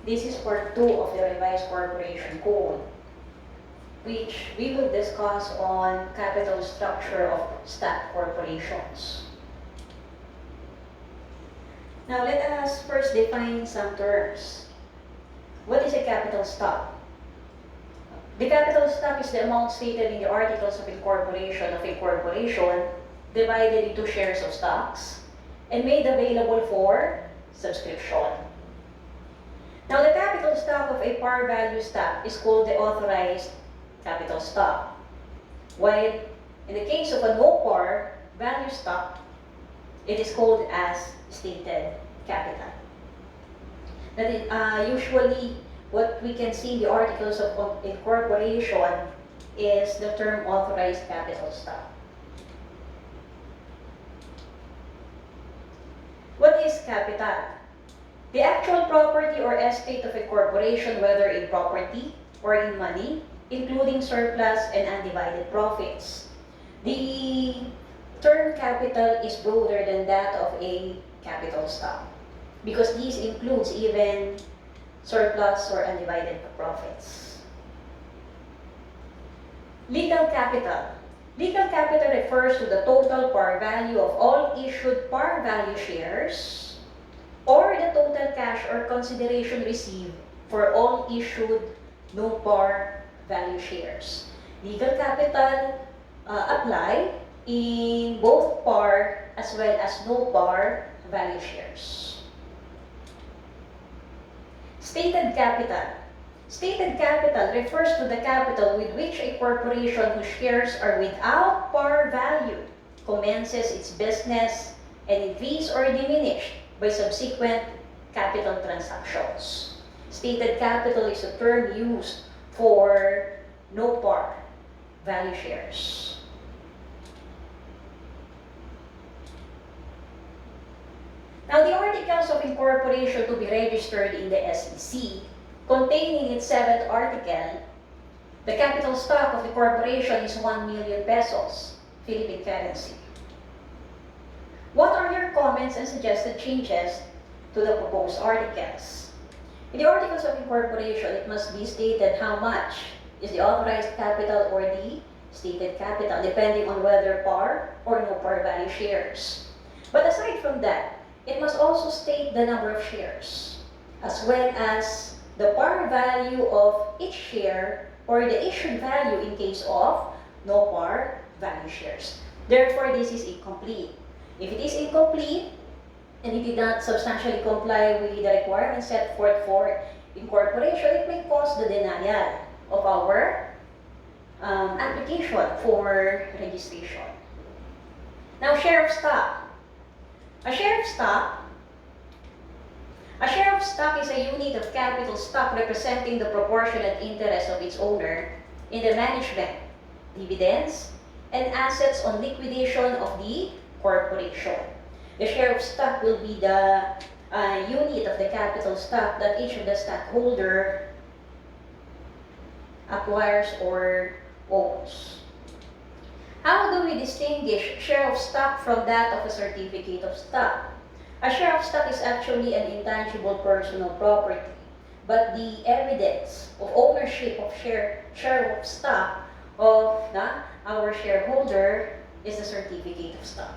This is part 2 of the revised corporation code, which we will discuss on capital structure of stock corporations. Now let us first define some terms. What is a capital stock? The capital stock is the amount stated in the articles of incorporation of a corporation divided into shares of stocks and made available for subscription. Now, the capital stock of a par value stock is called the authorized capital stock, while in the case of a no par value stock, it is called as stated capital. That is usually what we can see in the articles of incorporation is the term authorized capital stock. What is capital? The actual property or estate of a corporation, whether in property or in money, including surplus and undivided profits. The term capital is broader than that of a capital stock because this includes even surplus or undivided profits. Legal capital. Legal capital refers to the total par value of all issued par value shares or the total cash or consideration received for all issued no par value shares. Legal capital apply in both par as well as no par value shares. Stated capital. Stated capital refers to the capital with which a corporation whose shares are without par value commences its business and increase or diminish by subsequent capital transactions. Stated capital is a term used for no par value shares. Now, the articles of incorporation to be registered in the SEC contain in its 7th article, the capital stock of the corporation is 1 million pesos, Philippine currency. What are your comments and suggested changes to the proposed articles? In the articles of incorporation, it must be stated how much is the authorized capital or the stated capital, depending on whether par or no par value shares. But aside from that, it must also state the number of shares, as well as the par value of each share or the issued value in case of no par value shares. Therefore, this is incomplete. If it is incomplete and it did not substantially comply with the requirements set forth for incorporation, it may cause the denial of our application for registration. Now, share of stock. A share of stock is a unit of capital stock representing the proportionate interest of its owner in the management, dividends, and assets on liquidation of the corporation. The share of stock will be the unit of the capital stock that each of the stockholder acquires or owns. How do we distinguish share of stock from that of a certificate of stock? A share of stock is actually an intangible personal property, but the evidence of ownership of share of stock of our shareholder is the certificate of stock.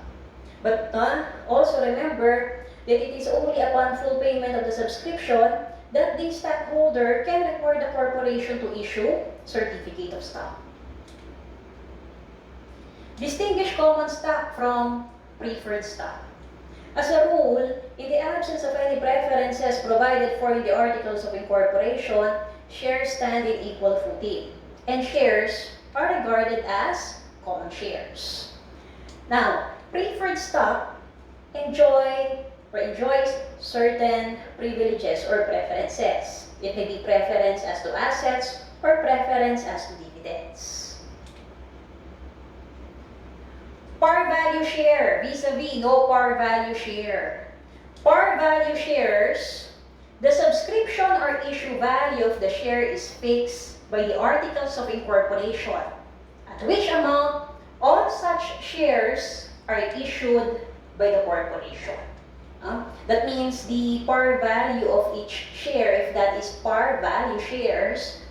But also remember that it is only upon full payment of the subscription that the stockholder can require the corporation to issue certificate of stock. Distinguish common stock from preferred stock. As a rule, in the absence of any preferences provided for in the articles of incorporation, shares stand in equal footing, and shares are regarded as common shares. Now, preferred stock enjoys certain privileges or preferences. It may be preference as to assets or preference as to dividends. Par value share vis-a-vis no par value share. Par value shares, the subscription or issue value of the share is fixed by the articles of incorporation, at which amount all such shares are issued by the corporation. That means the par value of each share, if that is par value shares,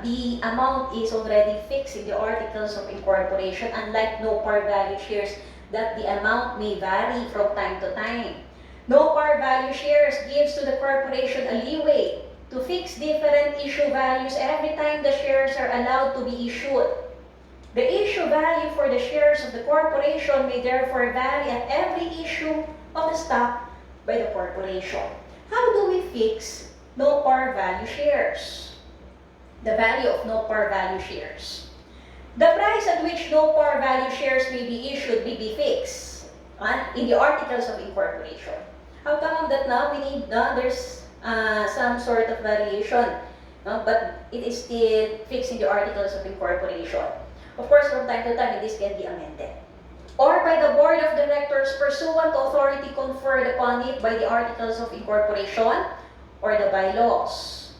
the amount is already fixed in the articles of incorporation, unlike no par value shares that the amount may vary from time to time. No par value shares gives to the corporation a leeway to fix different issue values every time the shares are allowed to be issued. The issue value for the shares of the corporation may therefore vary at every issue of the stock by the corporation. How do we fix no par value shares? The value of no par value shares. The price at which no par value shares may be issued may be fixed in the articles of incorporation. How come that now we need, there's some sort of variation, but it is still fixed in the articles of incorporation. Of course, from time to time, this can be amended. Or by the board of directors pursuant to authority conferred upon it by the articles of incorporation or the bylaws.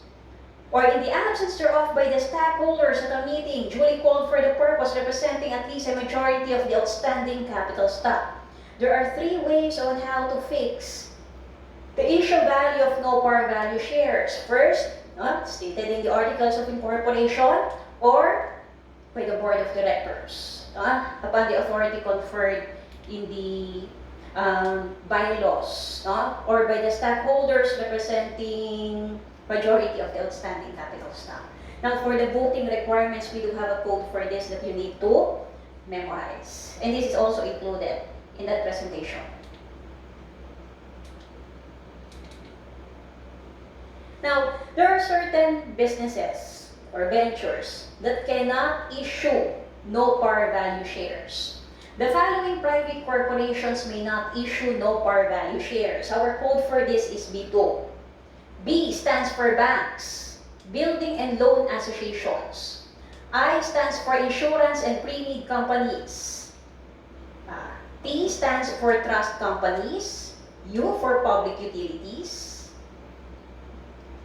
Or in the absence thereof by the stockholders at a meeting duly called for the purpose representing at least a majority of the outstanding capital stock. There are three ways on how to fix the issue value of no par value shares. First, stated in the articles of incorporation or by the board of directors, upon the authority conferred in the bylaws, or by the stockholders representing majority of the outstanding capital stock. Now, for the voting requirements, we do have a code for this that you need to memorize. And this is also included in that presentation. Now, there are certain businesses or ventures that cannot issue no par value shares. The following private corporations may not issue no par value shares. Our code for this is B2. B stands for banks, building and loan associations. I stands for insurance and pre-need companies. T stands for trust companies. U for public utilities.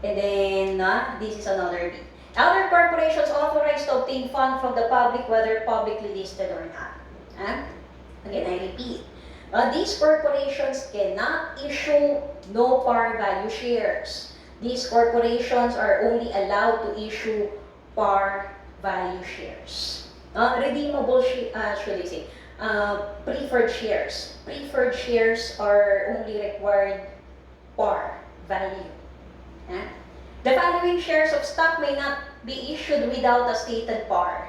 And then, this is another B. Other corporations authorized to obtain funds from the public, whether publicly listed or not. Again, I repeat. These corporations cannot issue no par value shares. These corporations are only allowed to issue par value shares. Redeemable, preferred shares. Preferred shares are only required par value. The following shares of stock may not be issued without a stated par.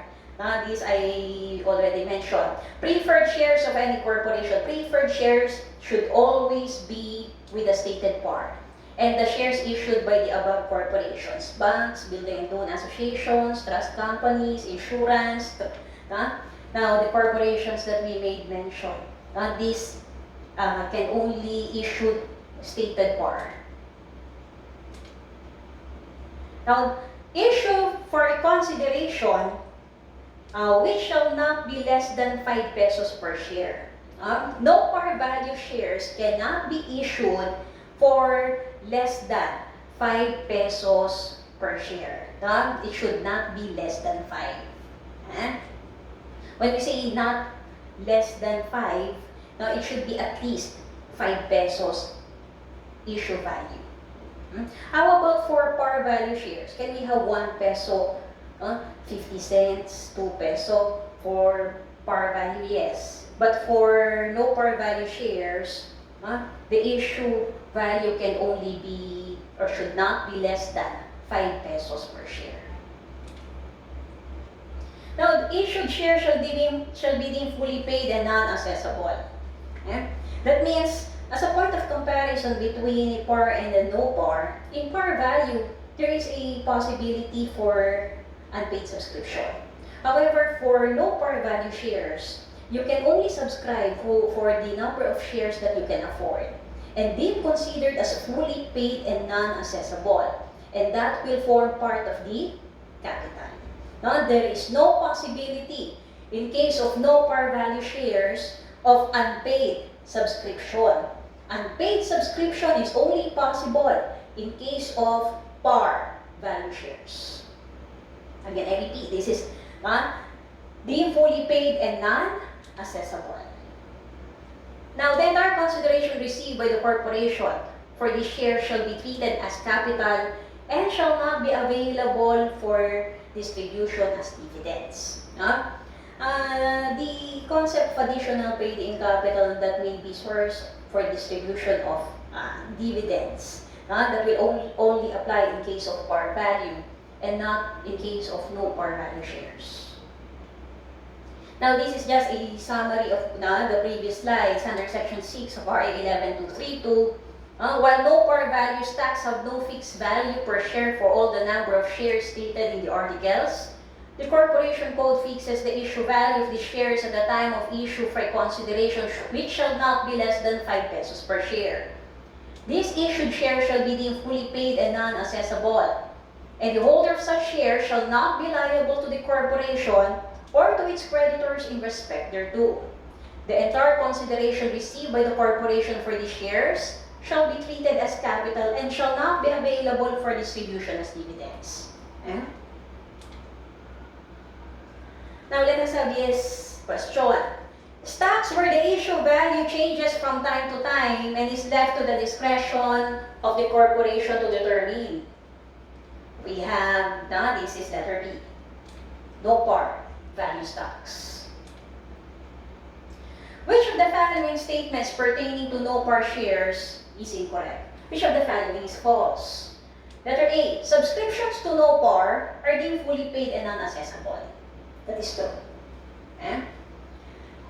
This I already mentioned. Preferred shares of any corporation. Preferred shares should always be with a stated par. And the shares issued by the above corporations, banks, building and loan associations, trust companies, insurance. Now, the corporations that we made mention, these can only issue stated par. Now, issue for a consideration which shall not be less than 5 pesos per share. No par value shares cannot be issued for less than 5 pesos per share. It should not be less than 5. When we say not less than 5, it should be at least 5 pesos issue value. How about for par value shares? Can we have 1 peso, 50 cents, 2 peso for par value? Yes. But for no par value shares, the issue value can only be or should not be less than 5 pesos per share. Now, the issued shares shall be deemed fully paid and non-assessable. That means, as a point of comparison between a par and a no par, in par value, there is a possibility for unpaid subscription. However, for no par value shares, you can only subscribe for the number of shares that you can afford and deemed considered as fully paid and non-assessable, and that will form part of the capital. Now, there is no possibility in case of no par value shares of unpaid subscription. Unpaid subscription is only possible in case of par value shares. Again, I repeat, this is deemed fully paid and non-assessable. Now, then our consideration received by the corporation for this share shall be treated as capital and shall not be available for distribution as dividends. The concept of additional paid-in capital that may be source for distribution of dividends that will only apply in case of par value and not in case of no par value shares. Now, this is just a summary of the previous slides under Section 6 of RA 11232. While no par value stocks have no fixed value per share for all the number of shares stated in the articles, the Corporation Code fixes the issue value of the shares at the time of issue for consideration, which shall not be less than 5 pesos per share. This issued share shall be deemed fully paid and non-assessable, and the holder of such share shall not be liable to the corporation or to its creditors in respect thereto. The entire consideration received by the corporation for the shares shall be treated as capital and shall not be available for distribution as dividends. Now let us have this question. Stocks where the issue value changes from time to time and is left to the discretion of the corporation to determine. We have, this is letter B. No par value stocks. Which of the following statements pertaining to no par shares is incorrect? Which of the following is false? Letter A. Subscriptions to no par are deemed fully paid and non-assessable. That is true.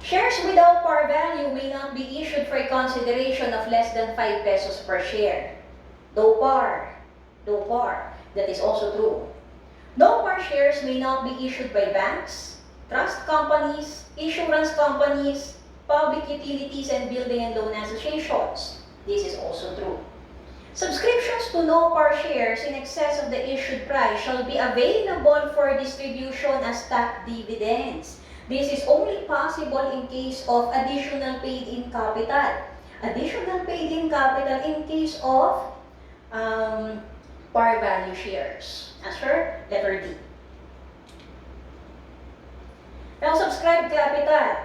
Shares without par value may not be issued for a consideration of less than 5 pesos per share. No par. That is also true. No par shares may not be issued by banks, trust companies, insurance companies, public utilities, and building and loan associations. This is also true. Subscriptions to no par shares in excess of the issued price shall be available for distribution as stock dividends. This is only possible in case of additional paid-in capital. Additional paid-in capital in case of par value shares. Answer, letter D. Now, subscribed capital.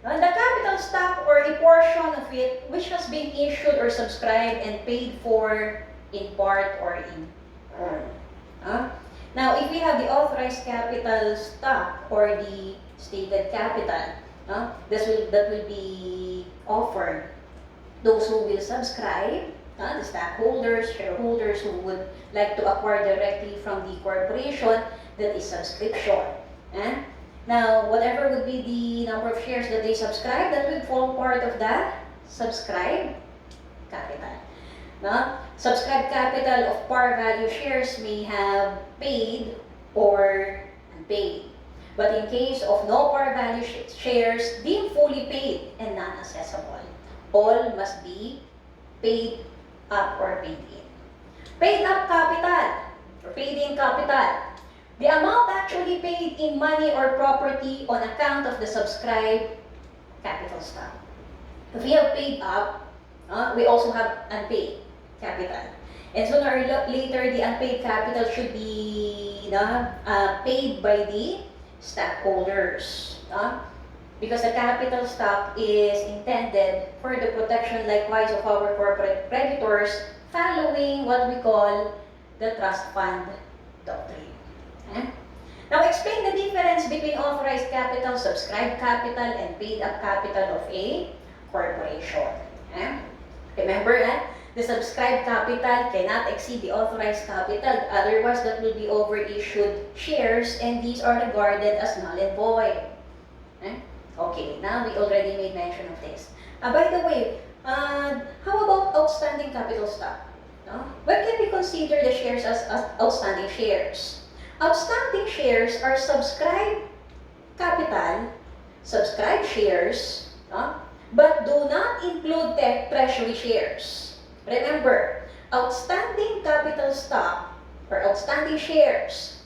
Now, the capital stock or a portion of it which has been issued or subscribed and paid for in part or in whole. Now, if we have the authorized capital stock or the stated capital, that will be offered those who will subscribe, the stockholders, shareholders who would like to acquire directly from the corporation, that is subscription. Now, whatever would be the number of shares that they subscribe, that will form part of that subscribed capital. Subscribed capital of par value shares may have paid or unpaid. But in case of no par value shares, deemed fully paid and non-assessable, all must be paid up or paid in. Paid up capital or paid in capital. The amount actually paid in money or property on account of the subscribed capital stock. If we have paid up, we also have unpaid capital. And sooner or later, the unpaid capital should be paid by the stockholders. Because the capital stock is intended for the protection likewise of our corporate creditors following what we call the trust fund doctrine. Now, explain the difference between authorized capital, subscribed capital, and paid up capital of a corporation. Remember, the subscribed capital cannot exceed the authorized capital, otherwise that will be overissued shares, and these are regarded as null and void. Okay, now we already made mention of this. By the way, how about outstanding capital stock? When can we consider the shares as outstanding shares? Outstanding shares are subscribed capital, subscribed shares, but do not include treasury shares. Remember, outstanding capital stock or outstanding shares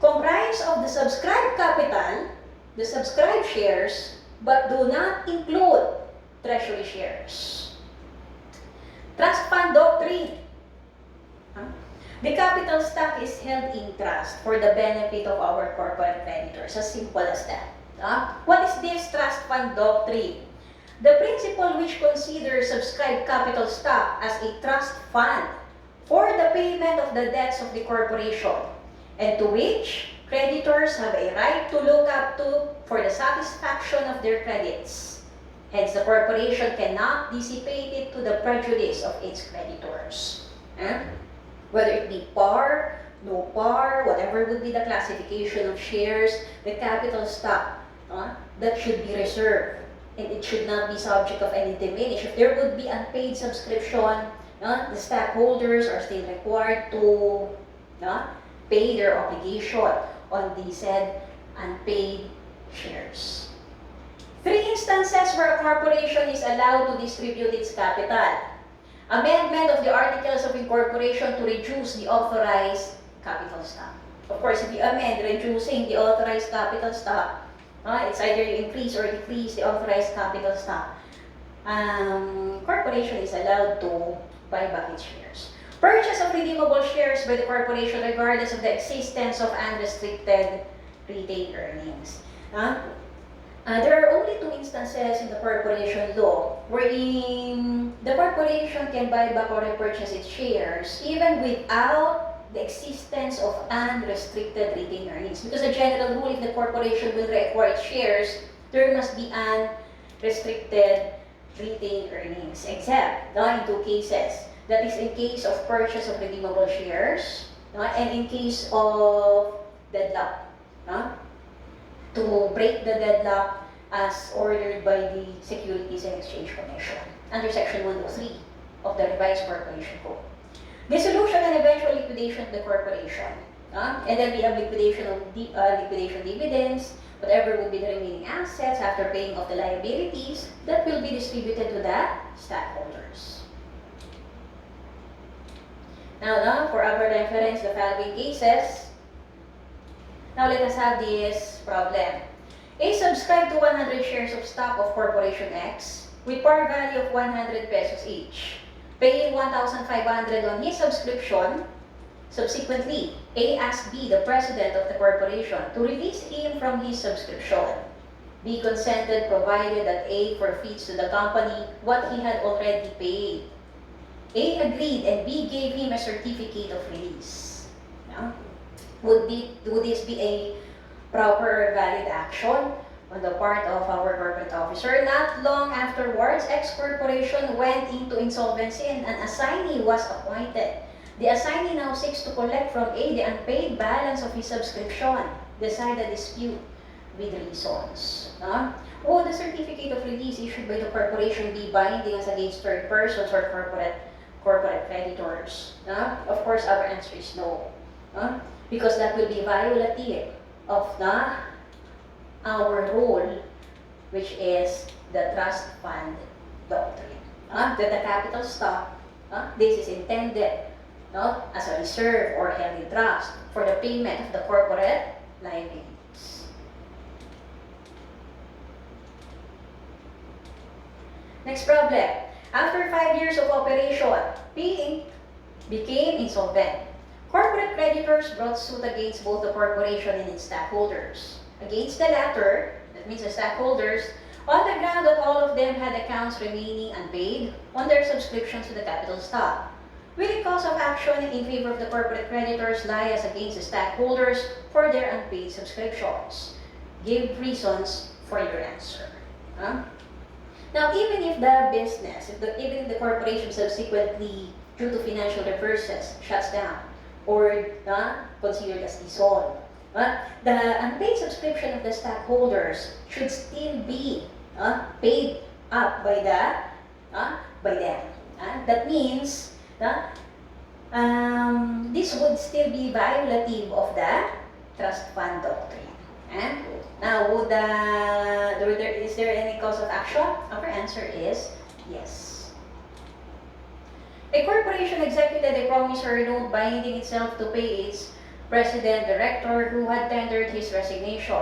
comprise of the subscribed capital, the subscribed shares, but do not include treasury shares. Trust fund doctrine. The capital stock is held in trust for the benefit of our corporate creditors. As simple as that. What is this trust fund doctrine? the principal which considers subscribed capital stock as a trust fund for the payment of the debts of the corporation, and to which creditors have a right to look up to for the satisfaction of their credits. Hence, the corporation cannot dissipate it to the prejudice of its creditors. Whether it be par, no par, whatever would be the classification of shares, the capital stock that should be reserved. And it should not be subject of any diminish. If there would be unpaid subscription, the stockholders are still required to pay their obligation on the said unpaid shares. 3 instances where a corporation is allowed to distribute its capital. Amendment of the Articles of Incorporation to reduce the authorized capital stock. Of course, if you amend reducing the authorized capital stock, it's either you increase or decrease the authorized capital stock. Corporation is allowed to buy back its shares. Purchase of redeemable shares by the corporation regardless of the existence of unrestricted retained earnings. There are only 2 instances in the corporation law wherein the corporation can buy back or repurchase its shares even without the existence of unrestricted retained earnings. Because the general rule, if the corporation will reacquire its shares, there must be unrestricted retained earnings, except in 2 cases. That is in case of purchase of redeemable shares and in case of deadlock. To break the deadlock as ordered by the Securities and Exchange Commission under Section 103 of the Revised Corporation Code. Dissolution and eventual liquidation of the corporation. And then we have liquidation of liquidation dividends, whatever would be the remaining assets after paying off the liabilities that will be distributed to the stockholders. Now, for our reference, the following cases. Now, let us have this problem. A subscribed to 100 shares of stock of Corporation X with par value of 100 pesos each, paying 1,500 on his subscription. Subsequently, A asked B, the president of the corporation, to release him from his subscription. B consented provided that A forfeits to the company what he had already paid. A agreed and B gave him a certificate of release. Would this be a proper valid action on the part of our corporate officer? Not long afterwards, X Corporation went into insolvency and an assignee was appointed. The assignee now seeks to collect from A the unpaid balance of his subscription. Decide the dispute with reasons. Would the certificate of release issued by the corporation be binding as against third persons or corporate creditors? Of course, our answer is no. Because that will be violative of our rule, which is the trust fund doctrine. That the capital stock, this is intended as a reserve or held in trust for the payment of the corporate liabilities. Next problem. After 5 years of operation, P Inc. became insolvent. Corporate creditors brought suit against both the corporation and its stockholders. Against the latter, that means the stockholders, on the ground that all of them had accounts remaining unpaid on their subscriptions to the capital stock. Will the cause of action in favor of the corporate creditors lie as against the stockholders for their unpaid subscriptions? Give reasons for your answer. Now, even if the business, even if the corporation subsequently, due to financial reverses, shuts down or considered as dissolved, the unpaid subscription of the stockholders should still be paid up by them. That means this would still be violative of the trust fund doctrine. Now, is there any cause of action? Our answer is yes. A corporation executed a promissory note binding itself to pay its president director who had tendered his resignation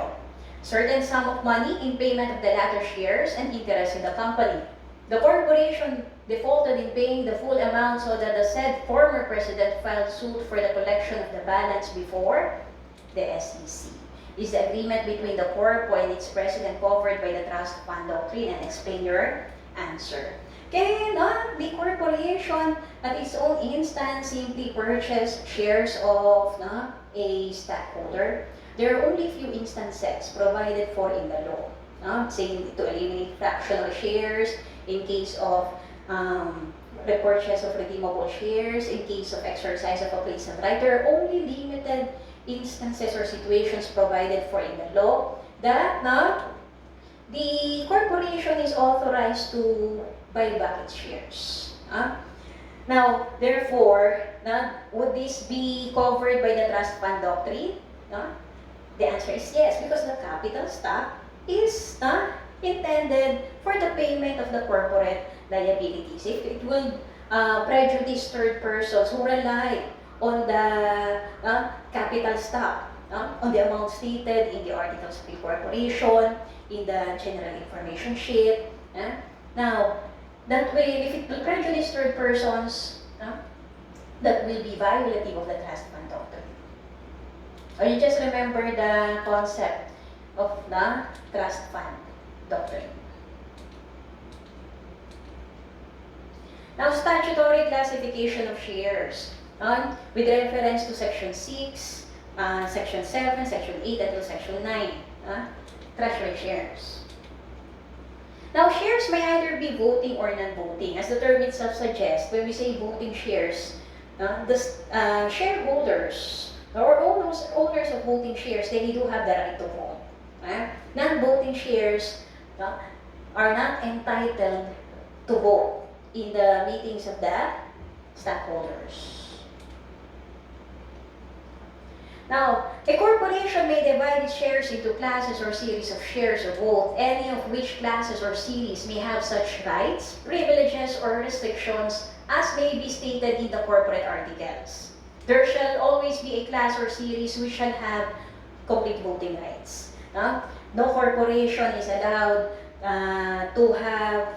certain sum of money in payment of the latter shares and interest in the company. The corporation defaulted in paying the full amount so that the said former president filed suit for the collection of the balance before the SEC. Is the agreement between the corpo and its president covered by the trust fund doctrine? And explain your answer. Kaya the corporation at its own instance simply purchase shares of a stockholder. There are only few instances provided for in the law. Saying to eliminate fractional shares in case of repurchase of redeemable shares, in case of exercise of a place of right. There are only limited instances or situations provided for in the law that the corporation is authorized to buy back its shares. Now, therefore, would this be covered by the trust fund doctrine? The answer is yes, because the capital stock is intended for the payment of the corporate liabilities. If it will prejudice third persons who rely on the capital stock, on the amount stated in the articles of incorporation, in the general information sheet. Now, that way, if it will prejudice third persons, that will be violative of the trust fund doctrine. Or you just remember the concept of the trust fund doctrine. Now, statutory classification of shares. With reference to Section 6, Section 7, Section 8, until Section 9. Treasury shares. Now, shares may either be voting or non-voting. As the term itself suggests, when we say voting shares, the shareholders or owners of voting shares, they do have the right to vote. Non-voting shares are not entitled to vote in the meetings of the stockholders. Now, a corporation may divide its shares into classes or series of shares of vote, any of which classes or series may have such rights, privileges, or restrictions as may be stated in the corporate articles. There shall always be a class or series which shall have complete voting rights. No corporation is allowed to have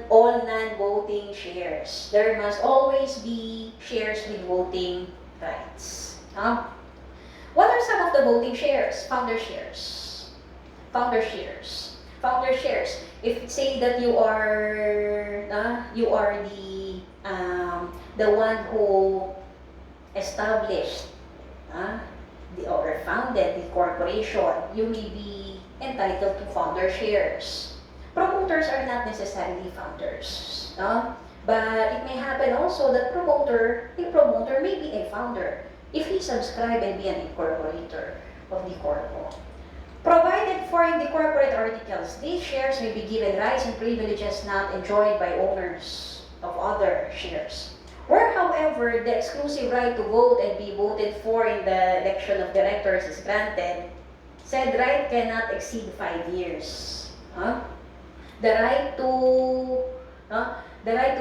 all non-voting shares. There must always be shares with voting rights. What are some of the voting shares? Founder shares. Founder shares. Founder shares. If say that you are the one who established or founded the corporation, you may be entitled to founder shares. Promoters are not necessarily founders, but it may happen also that a promoter may be a founder if he subscribe and be an incorporator of the corpo. Provided for in the corporate articles, these shares may be given rights and privileges not enjoyed by owners of other shares. Where, however, the exclusive right to vote and be voted for in the election of directors is granted, said right cannot exceed 5 years. The right to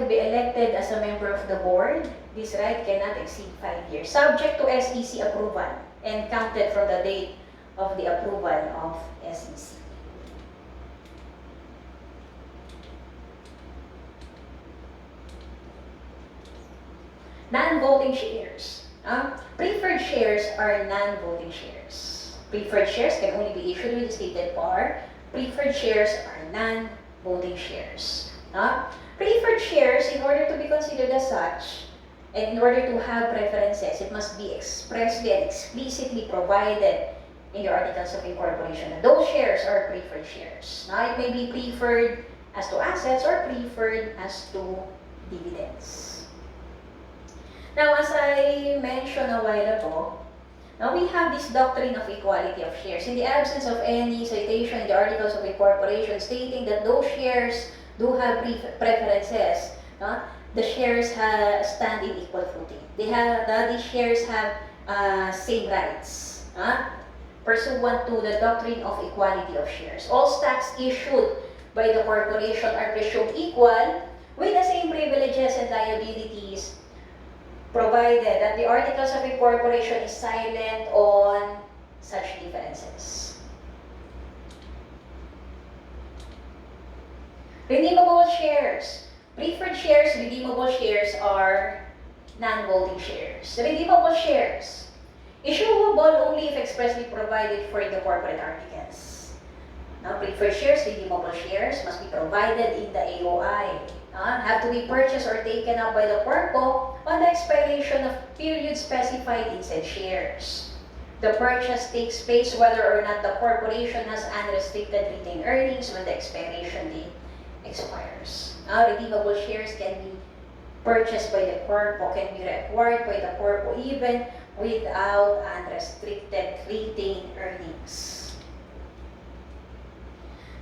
be elected as a member of the board, this right cannot exceed 5 years, subject to SEC approval and counted from the date of the approval of SEC. Non-voting shares. Preferred shares are non-voting shares. Preferred shares can only be issued with the stated par. Preferred shares are non-voting shares. Preferred shares, in order to be considered as such, and in order to have preferences, it must be expressly and explicitly provided in the articles of incorporation. Those shares are preferred shares. It may be preferred as to assets or preferred as to dividends. Now, as I mentioned a while ago, now we have this doctrine of equality of shares. In the absence of any citation in the articles of incorporation stating that those shares do have preferences, the shares stand in equal footing. These shares have same rights, pursuant to the doctrine of equality of shares. All stocks issued by the corporation are presumed equal with the same privileges and liabilities, provided that the articles of incorporation is silent on such differences. Redeemable shares. Preferred shares, redeemable shares are non-voting shares. Redeemable shares. Issuable only if expressly provided for in the corporate articles. Now, preferred shares, redeemable shares must be provided in the AOI. Have to be purchased or taken up by the corpo on the expiration of period specified in said shares. The purchase takes place whether or not the corporation has unrestricted retained earnings when the expiration date expires. Redeemable shares can be purchased by the corpo, can be reacquired by the corpo even without unrestricted retained earnings.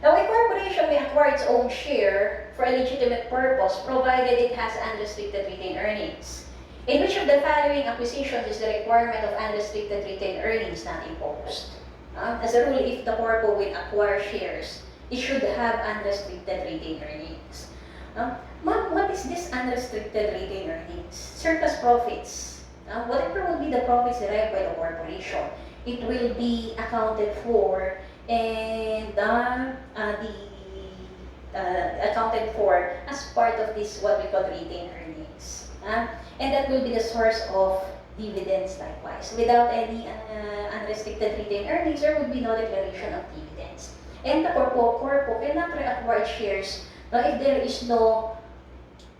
Now, a corporation may acquire its own share for a legitimate purpose provided it has unrestricted retained earnings. In which of the following acquisitions is the requirement of unrestricted retained earnings not imposed? As a rule, if the corpo will acquire shares, it should have unrestricted retained earnings. Ma'am, what is this unrestricted retained earnings? Surplus profits. Whatever will be the profits derived by the corporation, it will be accounted for and accounted for as part of this what we call retained earnings. And that will be the source of dividends likewise. Without any unrestricted retained earnings, there would be no declaration of dividends. And the corpo cannot reacquire shares if there is no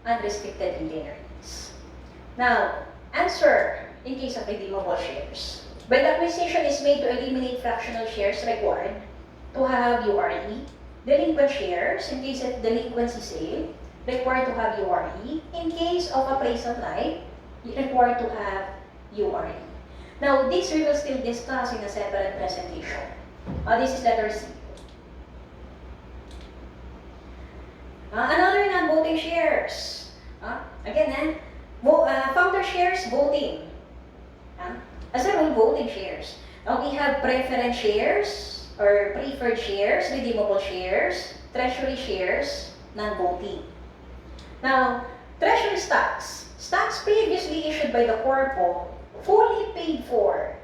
unrestricted retained earnings. Now, answer in case of redeemable shares. When the acquisition is made to eliminate fractional shares required to have URE, delinquent shares in case of delinquency sale required to have URE, in case of appraisal right, required to have URE. Now, this we will still discuss in a separate presentation. This is letter C. Another non-voting shares. Again, founder shares, voting. As a rule, voting shares. Now, we have preference shares or preferred shares, redeemable shares, treasury shares, non-voting. Now, treasury stocks. Stocks previously issued by the corpo, fully paid for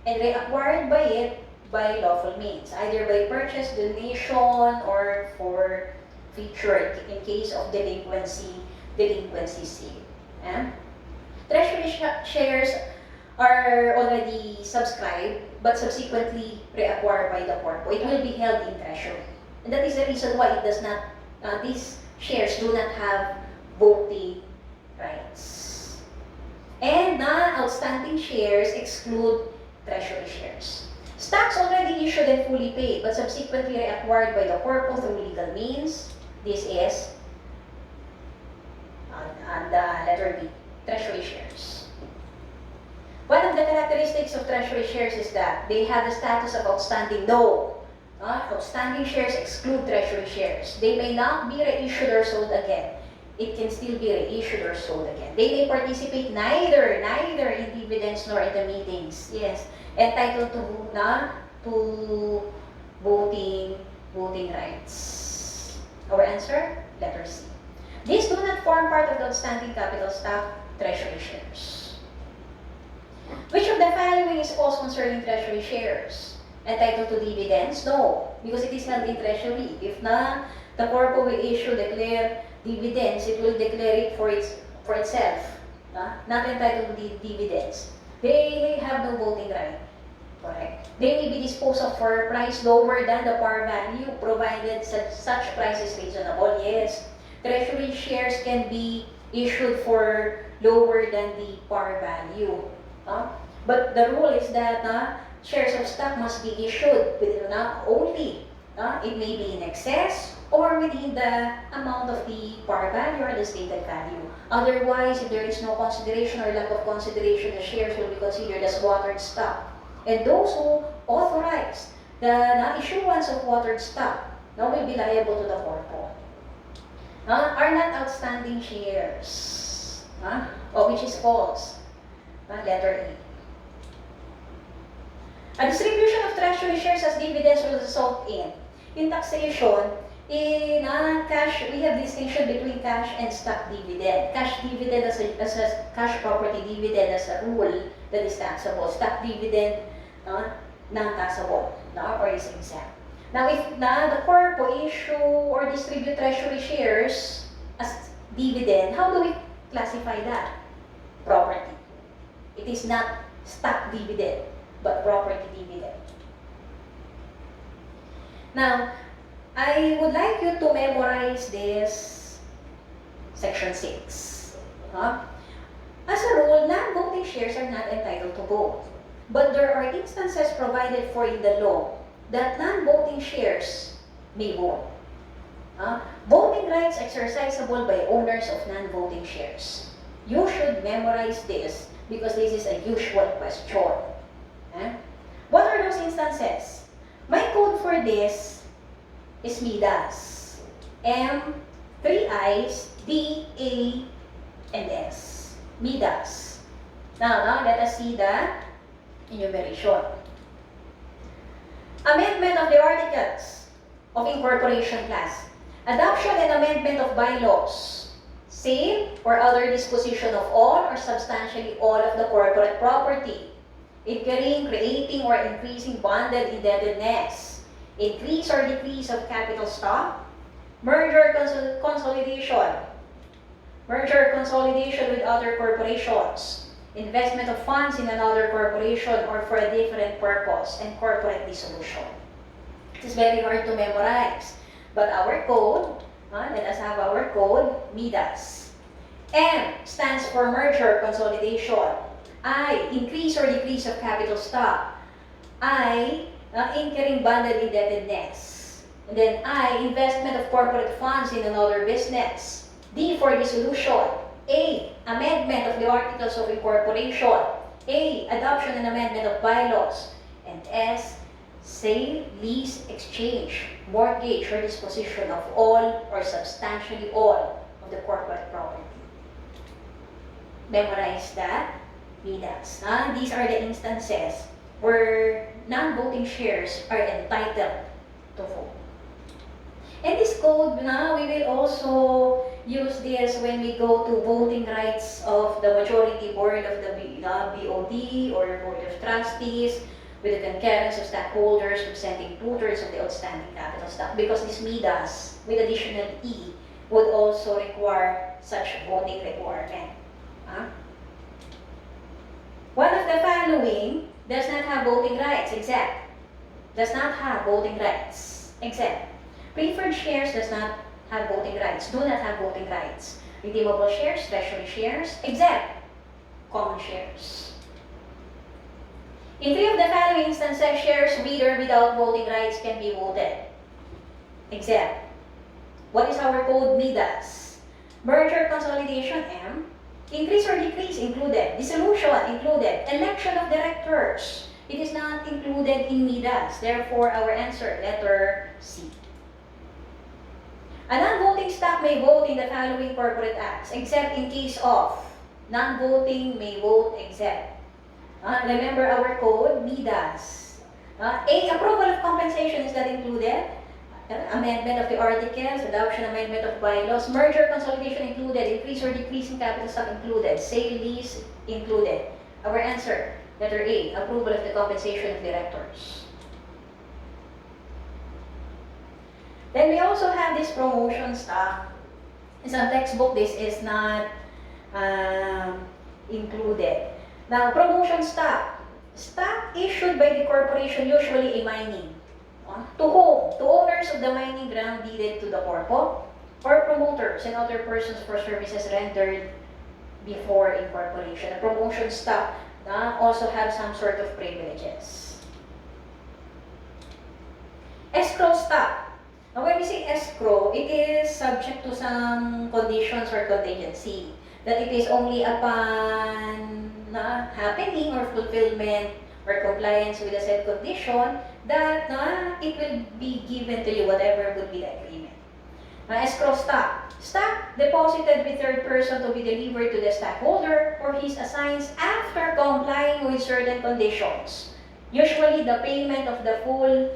and reacquired by it by lawful means, either by purchase, donation, or for feature in case of delinquency sale. Treasury shares are already subscribed but subsequently reacquired by the corpo. It will be held in treasury. And that is the reason why it does not, these shares do not have voting rights. And non-outstanding shares exclude treasury shares. Stocks already issued and fully paid but subsequently reacquired by the corpo through legal means. This is letter B, treasury shares. One of the characteristics of treasury shares is that they have the status of outstanding. No, outstanding shares exclude treasury shares. They may not be reissued or sold again. It can still be reissued or sold again. They may participate neither in dividends nor in the meetings. Yes, entitled to voting rights. Our answer, letter C. These do not form part of the outstanding capital stock treasury shares. Which of the following is false concerning treasury shares? Entitled to dividends? No, because it is held in treasury. If the corpo will declare dividends, it will declare it for itself. Not entitled to dividends. They have no voting right. Correct. They may be disposed of for a price lower than the par value, provided such price is reasonable. Yes, treasury shares can be issued for lower than the par value. But the rule is that shares of stock must be issued with only it may be in excess or within the amount of the par value or the stated value. Otherwise, if there is no consideration or lack of consideration, the shares will be considered as watered stock. And those who authorize the issuance of watered stock will be liable to the corpo. Are not outstanding shares, which is false. Letter E. A distribution of treasury shares as dividends will result in taxation. In cash, we have distinction between cash and stock dividend. Cash dividend as a cash property dividend as a rule that is taxable. Stock dividend, non-taxable, or is exempt. Now, if the corpo issue or distribute treasury shares as dividend, how do we classify that? Property. It is not stock dividend, but property dividend. Now, I would like you to memorize this section 6. As a rule, non-voting shares are not entitled to vote. But there are instances provided for in the law that non-voting shares may vote. Voting rights exercisable by owners of non-voting shares. You should memorize this because this is a usual question. What are those instances? My code for this is MIDAS. M, 3 I's, D, A, and S. MIDAS. Now let us see the enumeration. Amendment of the Articles of Incorporation class. Adoption and amendment of bylaws. Sale or other disposition of all or substantially all of the corporate property. Incurring, creating, or increasing bonded indebtedness. Increase or decrease of capital stock. Merger consolidation. Merger consolidation with other corporations. Investment of funds in another corporation or for a different purpose, and corporate dissolution. It is very hard to memorize. But our code, let us have our code, MIDAS. M stands for merger consolidation. I, increase or decrease of capital stock. I, incurring bonded indebtedness. And then I, investment of corporate funds in another business. D for dissolution. A, amendment of the Articles of Incorporation. A, adoption and amendment of bylaws. And S, sale, lease, exchange, mortgage, or disposition of all or substantially all of the corporate property. Memorize that. MIDAS. These are the instances where non-voting shares are entitled to vote. And this code, we will also use this when we go to voting rights of the majority board of the BOD or board of trustees, with the concurrence of stockholders representing 2/3 of the outstanding capital stock, because this MIDAS with additional E would also require such voting requirement. One of the following does not have voting rights, except does not have voting rights, except preferred shares does not have voting rights, do not have voting rights. Redeemable shares, treasury shares, except common shares. In 3 of the following instances, shares with or without voting rights can be voted. Except, what is our code? MIDAS. Merger consolidation, M. Increase or decrease included. Dissolution included. Election of directors. It is not included in MIDAS. Therefore, our answer, letter C. A non-voting stock may vote in the following corporate acts, except in case of non-voting may vote except. Remember our code, MIDAS. A, approval of compensation, is that included? Amendment of the articles, adoption, amendment of bylaws, merger, consolidation included, increase or decrease in capital stock included, sale, lease included. Our answer, letter A, approval of the compensation of directors. Then we also have this promotion stock. In some textbook, this is not included. Now, promotion stock. Stock issued by the corporation, usually a mining. To whom? To owners of the mining ground deeded to the corpo, or promoters and other persons for services rendered before incorporation. A promotion stock also have some sort of privileges. Escrow stock. Now, when we say escrow, it is subject to some conditions or contingency. That it is only upon happening or fulfillment or compliance with a said condition that it will be given to you, whatever would be the agreement. Escrow stock. Stock deposited with third person to be delivered to the stockholder or his assigns after complying with certain conditions. Usually the payment of the full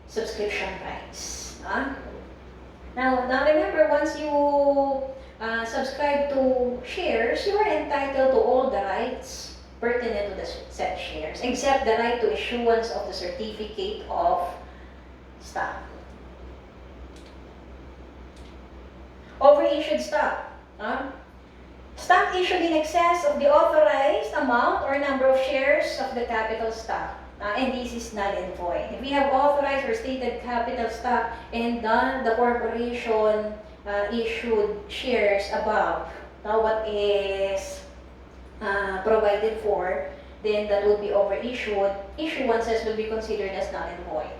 subscription price. Now remember, once you subscribe to shares, you are entitled to all the rights pertinent to the said shares, except the right to issuance of the certificate of stock. Overissued stock. Stock issued in excess of the authorized amount or number of shares of the capital stock. And this is null and void. If we have authorized or stated capital stock and the corporation issued shares above what is provided for, then that would be overissued. Issuances will be considered as null and void.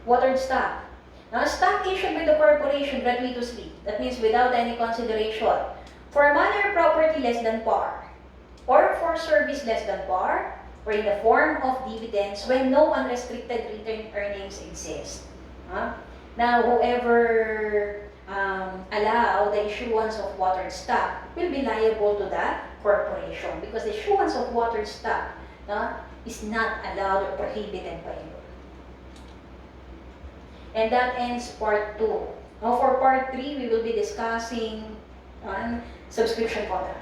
Watered stock. Now, stock issued by the corporation gratuitously, that means without any consideration, for money or property less than par, or for service less than par, or in the form of dividends when no unrestricted retained earnings exist. Now, whoever allow the issuance of watered stock will be liable to the corporation because the issuance of watered stock is not allowed or prohibited by law. And that ends part 2. Now for part 3, we will be discussing on subscription contract.